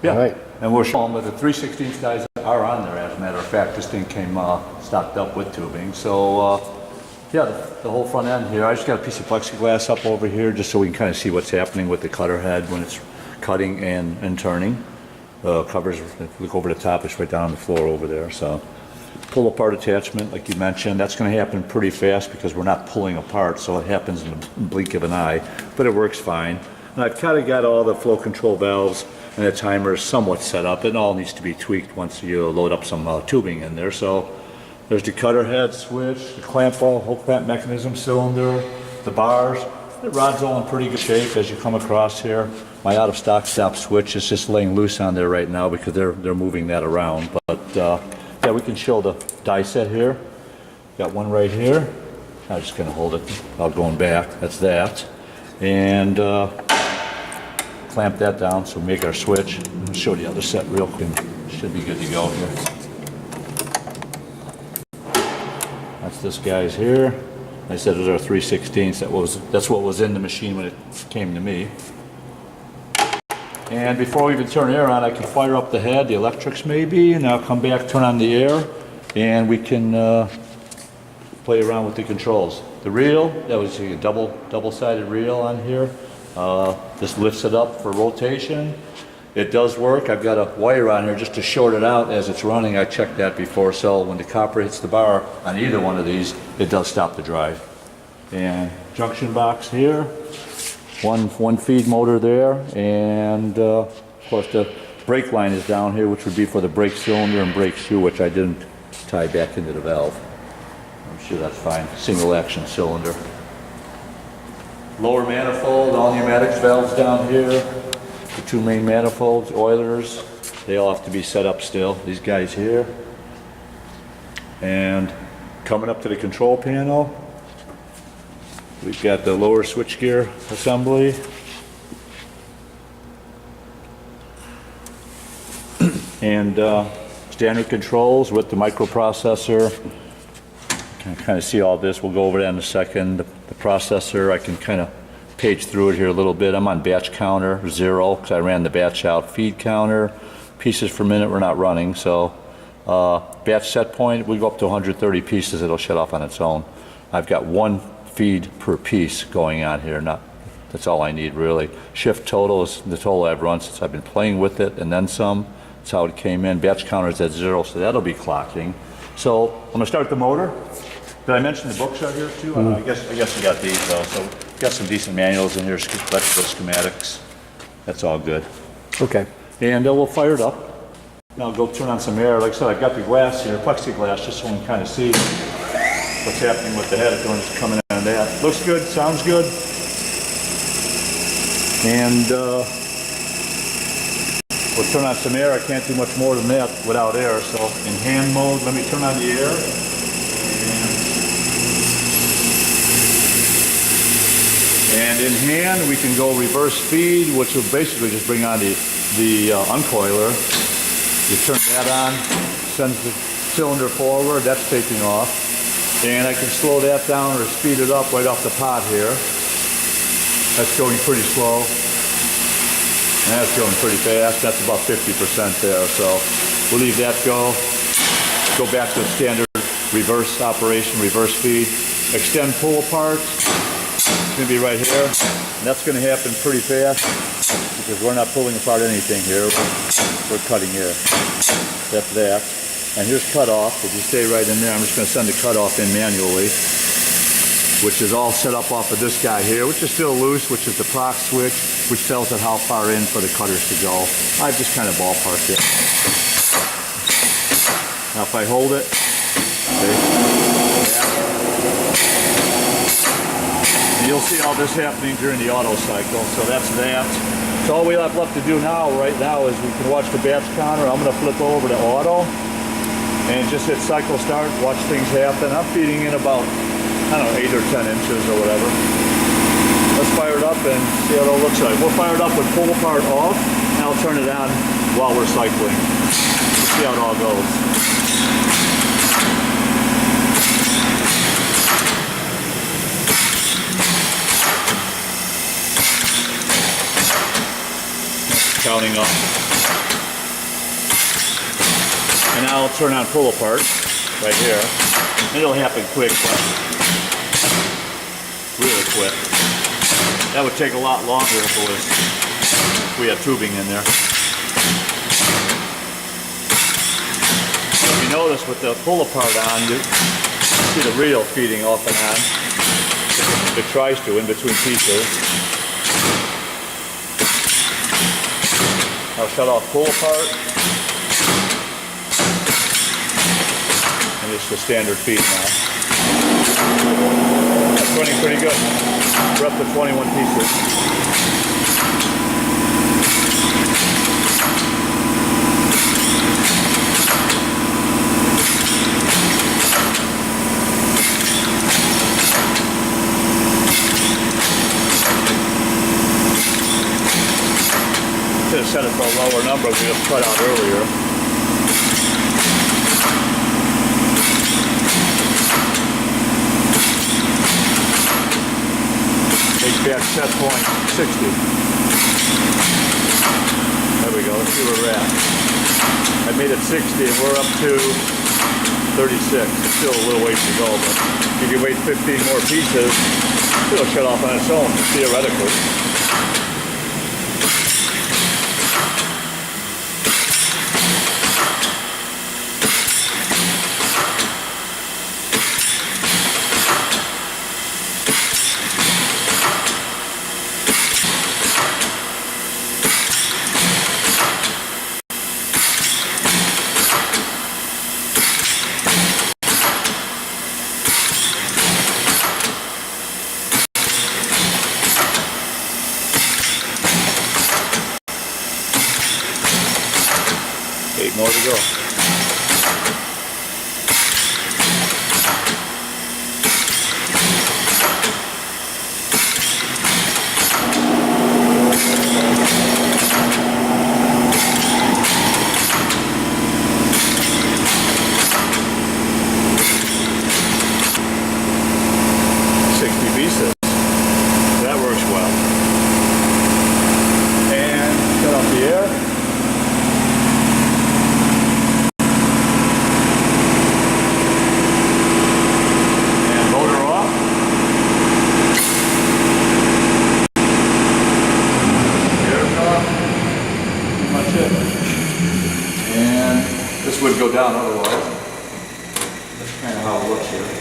Yeah, All right. and we're showing that the 3/16 dies are on there, as a matter of fact. This thing came stocked up with tubing. So, yeah, the whole front end here, I just got a piece of plexiglass up over here just so we can kind of see what's happening with the cutter head when it's cutting and turning. Covers, if you look over the top, it's right down on the floor over there. So, pull apart attachment, like you mentioned, that's going to happen pretty fast because we're not pulling apart, so it happens in the blink of an eye, but it works fine. And I've kind of got all the flow control valves and the timer somewhat set up. It all needs to be tweaked once you load up some tubing in there. So there's the cutter head switch, the clamp ball, hook clamp mechanism cylinder, the bars. The rod's all in pretty good shape as you come across here. My out of stock stop switch is just laying loose on there right now because they're moving that around. But yeah, we can show the die set here. Got one right here. I'm just gonna hold it without going back. That's that. And clamp that down so we make our switch. I'll show the other set real quick. Should be good to go here. That's this guy's here. I said those are 3/16. That's what was in the machine when it came to me. And before we even turn air on, I can fire up the head, the electrics maybe, and I'll come back, turn on the air, and we can play around with the controls. The reel, that was a double-sided reel on here. This lifts it up for rotation. It does work. I've got a wire on here just to short it out as it's running. I checked that before, so when the copper hits the bar on either one of these, it does stop the drive. And junction box here, one feed motor there, and of course the brake line is down here, which would be for the brake cylinder and brake shoe, which I didn't tie back into the valve. I'm sure that's fine. Single action cylinder. Lower manifold, all pneumatics valves down here. The two main manifolds, oilers, they all have to be set up still. These guys here. And coming up to the control panel, we've got the lower switchgear assembly. And standard controls with the microprocessor. You can kind of see all this. We'll go over that in a second. The processor, I can kind of page through it here a little bit. I'm on batch counter 0 because I ran the batch out. Feed counter, pieces per minute we're not running. So batch set point, we go up to 130 pieces. It'll shut off on its own. I've got one feed per piece going on here. That's all I need really. Shift total is the total I've run since I've been playing with it, and then some. That's how it came in. Batch counter is at 0, so that'll be clocking. So I'm gonna start the motor. Did I mention the books are here too? I guess we got these though. So got some decent manuals in here, electrical schematics. That's all good. Okay. And we'll fire it up. Now I'll go turn on some air. Like I said, I've got the glass here, plexiglass, just so we can kind of see what's happening with the head. If anyone's coming in on that. Looks good, sounds good. And we'll turn on some air. I can't do much more than that without air. So in hand mode, let me turn on the air. And in hand, we can go reverse feed, which will basically just bring on the uncoiler. You turn that on, sends the cylinder forward, that's taking off. And I can slow that down or speed it up right off the pot here. That's going pretty slow. And that's going pretty fast. That's about 50% there. So we'll leave that go. Go back to the standard reverse operation, reverse feed. Extend pull apart. It's going to be right here. And that's going to happen pretty fast because we're not pulling apart anything here. We're cutting here. That's that. And here's cutoff. If you stay right in there, I'm just going to send the cutoff in manually, which is all set up off of this guy here, which is still loose, which is the proc switch, which tells it how far in for the cutters to go. I've just kind of ballparked it. Now if I hold it, and you'll see all this happening during the auto cycle. So that's that. So all we have left to do right now is we can watch the batch counter. I'm going to flip over to auto and just hit cycle start, watch things happen. I'm feeding in about, I don't know, 8 or 10 inches or whatever. Let's fire it up and see how it all looks like. We'll fire it up with pull apart off, and I'll turn it on while we're cycling. Let's see how it all goes. Counting up. And now I'll turn on pull apart right here. And it'll happen quick, but really quick. That would take a lot longer if we had tubing in there. If you notice with the pull apart on, you see the reel feeding off and on. It tries to in between pieces. I'll shut off pull apart. And it's the standard feed now. That's running pretty good. We're up to 21 pieces. Should have set it for a lower number we just cut out earlier. HVAC set point 60. There we go, let's see where we're at. I made it 60 and we're up to 36. It's still a little ways to go, but if you can wait 15 more pieces, it'll shut off on its own, theoretically. Eight more to go. Pieces. That works well. And shut off the air. And motor off. Air off. Pretty much it. And this would go down otherwise. That's kind of how it looks here.